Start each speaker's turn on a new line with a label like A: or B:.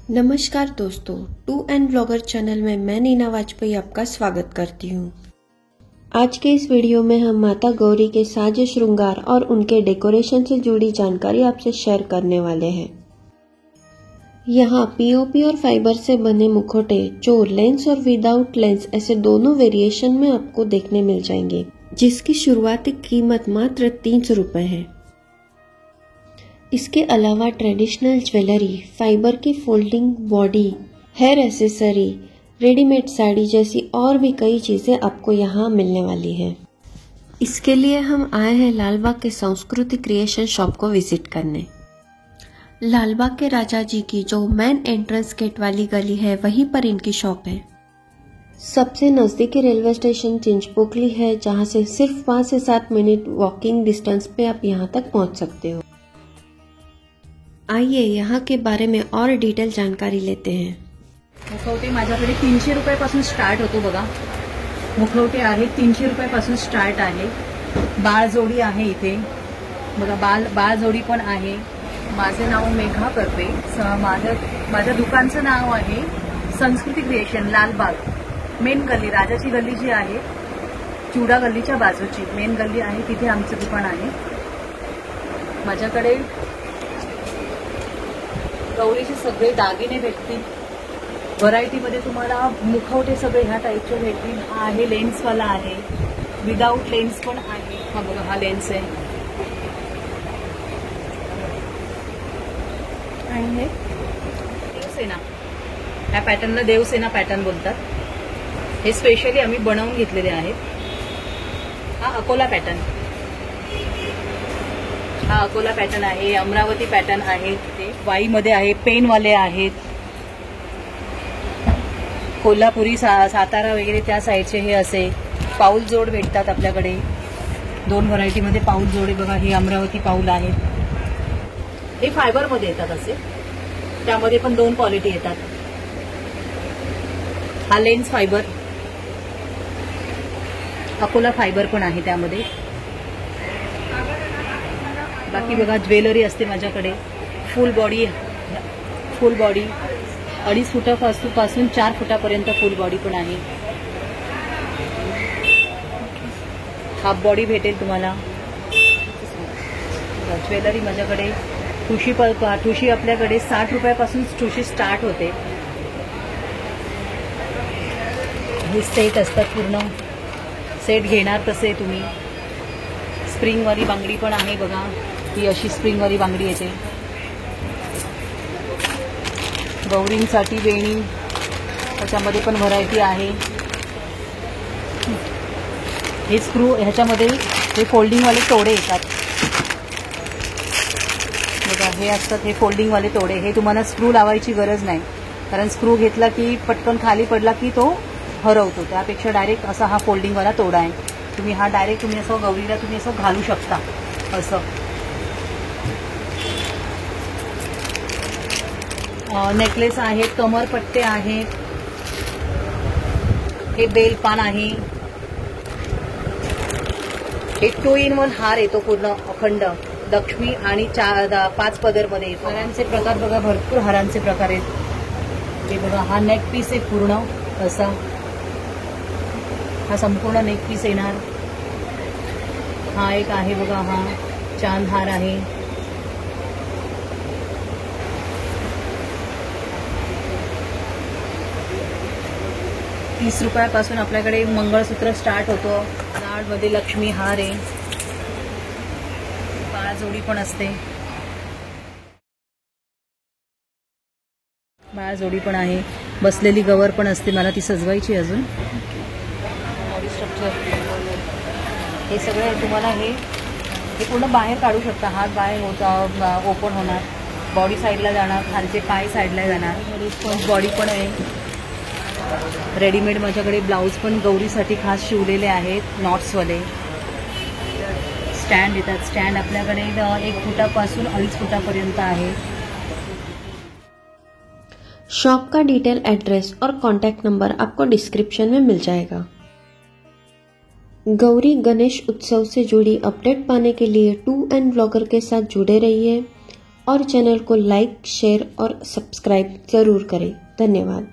A: नमस्कार दोस्तों, to end blogger channel में मैं नीना वाजपेयी आपका स्वागत करती हूँ। आज के इस वीडियो में हम माता गौरी के साज श्रृंगार और उनके डेकोरेशन से जुड़ी जानकारी आपसे शेयर करने वाले हैं। यहाँ पीओपी और फाइबर से बने मुखौटे जो लेंस और विदाउट लेंस ऐसे दोनों वेरिएशन में आपको देखने मिल जाएंगे, जिसकी शुरुआती कीमत मात्र 300 रुपए है। इसके अलावा ट्रेडिशनल ज्वेलरी, फाइबर की folding body, hair accessory, readymade sari जैसी और भी कई चीजें आपको यहाँ मिलने वाली है। इसके लिए हम आए हैं लालबाग के संस्कृति क्रिएशन शॉप को विजिट करने। लालबाग के राजा जी की जो मेन एंट्रेंस गेट वाली गली है, वहीं पर इनकी शॉप है। सबसे नजदीकी रेलवे स्टेशन चिंचपोकली है, जहाँ से सिर्फ 5 से 7 मिनट वॉकिंग डिस्टेंस पे आप यहाँ तक पहुँच सकते हो। आइए यहाँ के बारे में और डिटेल जानकारी लेते हैं।
B: मुखवटे माझ्याकडे 300 रुपयापासून स्टार्ट होतो बघा। मुखवटे आहे 300 रुपयापासून स्टार्ट आहे। बाळजोडी आहे इथे बघा, बाळजोडी पण आहे। माझे नाव मेघा करपे। माझ्या दुकानचं नाव आहे संस्कृती क्रिएशन, लालबाग मेन गल्ली, राजाची गल्ली जी आहे चुडा गल्लीच्या बाजूची मेन गल्ली आहे, तिथे आमचं दुकान आहे। माझ्याकडे गौरीचे सगळे दागिने भेटतील। व्हरायटीमध्ये तुम्हाला मुखवटे सगळे ह्या टाईपचे भेटतील। हा आहे लेन्सवाला आहे, विदाउट लेन्स पण आहे। हा बघा, हा लेन्स आहे आणि हे देवसेना, या पॅटर्नला देवसेना पॅटर्न बोलतात। हे स्पेशली आम्ही बनवून घेतलेले आहेत। हा अकोला पॅटर्न, हा अकोला पॅटर्न आहे। अमरावती पॅटर्न आहे, ते वाईमध्ये आहे, पेनवाले आहेत। कोल्हापुरी, सातारा वगैरे त्या साईडचे हे असे पाऊल जोड भेटतात आपल्याकडे। 2 व्हरायटीमध्ये पाऊल जोड आहे बघा। हे अमरावती पाऊल आहे, हे फायबरमध्ये येतात असे, त्यामध्ये पण 2 क्वालिटी येतात। हा लेन्स फायबर, अकोला फायबर पण आहे त्यामध्ये। बाकी बघा ज्वेलरी असते माझ्याकडे, फुल बॉडी 2.5 फुटापासून 4 फुटापर्यंत फुल बॉडी पण आहे। हाफ बॉडी भेटेल तुम्हाला। ज्वेलरी माझ्याकडे ठुशी आपल्याकडे 60 रुपयापासून ठुशी स्टार्ट होते। हे सेट असतात, पूर्ण सेट घेणार तसे तुम्ही। स्प्रिंगवाली बांगडी पण आहे बघा, ही अशी स्प्रिंगवाली बांगडी येते। गौरींसाठी वेणी, त्याच्यामध्ये पण व्हरायटी आहे। हे स्क्रू, ह्याच्यामध्ये हे फोल्डिंगवाले तोडे येतात बघा, हे असतात हे फोल्डिंगवाले तोडे। हे तुम्हाला स्क्रू लावायची गरज नाही, कारण स्क्रू घेतला की पटकन खाली पडला की तो हरवतो। त्यापेक्षा डायरेक्ट असा हा फोल्डिंगवाला तोडा आहे। तुम्ही हा डायरेक्ट तुम्ही असं गौरीला तुम्ही असं घालू शकता असं। नेकलेस आहेत, कमरपट्टे आहेत, हे बेलपान आहे, हे 2 in 1 हार येतो पूर्ण अखंड, लक्ष्मी आणि 5 पदरमध्ये येतो। हारांचे प्रकार बघा, भरपूर हारांचे प्रकार आहेत। हे बघा, हा नेक पीस आहे पूर्ण असा, हा संपूर्ण नेक पीस येणार। हा एक आहे बघा, हा चांद हार आहे। ₹30 रुपयापासून आपल्याकडे मंगळसूत्र स्टार्ट होतो। नाळमध्ये लक्ष्मी हार आहे, बाळजोडी पण असते, बाळजोडी पण आहे। बसलेली गवर पण असते, मला ती सजवायची अजून। बॉडी स्ट्रक्चर हे सगळे तुम्हाला हे पूर्ण बाहेर काढू शकता। हात बाहेर ओपन होणार, बॉडी साईडला जाणार, खालचे पाय साईडला जाणार। बॉडी पण आहे। रेडीमेड माझ्याकडे ब्लाऊज पण गौरीसाठी खास शिवलेले आहेत, नॉट्सवाले। स्टँड येतात, स्टँड आपल्याकडे 1 फुटापासून 2.5 फुटापर्यंत आहे।
A: शॉप का डिटेल एड्रेस और कॉन्टैक्ट नंबर आपको डिस्क्रिप्शन में मिल जाएगा। गौरी गणेश उत्सव से जुड़ी अपडेट पाने के लिए टू एंड ब्लॉगर के साथ जुड़े रहिए और चैनल को लाइक, शेयर और सब्सक्राइब ज़रूर करें। धन्यवाद।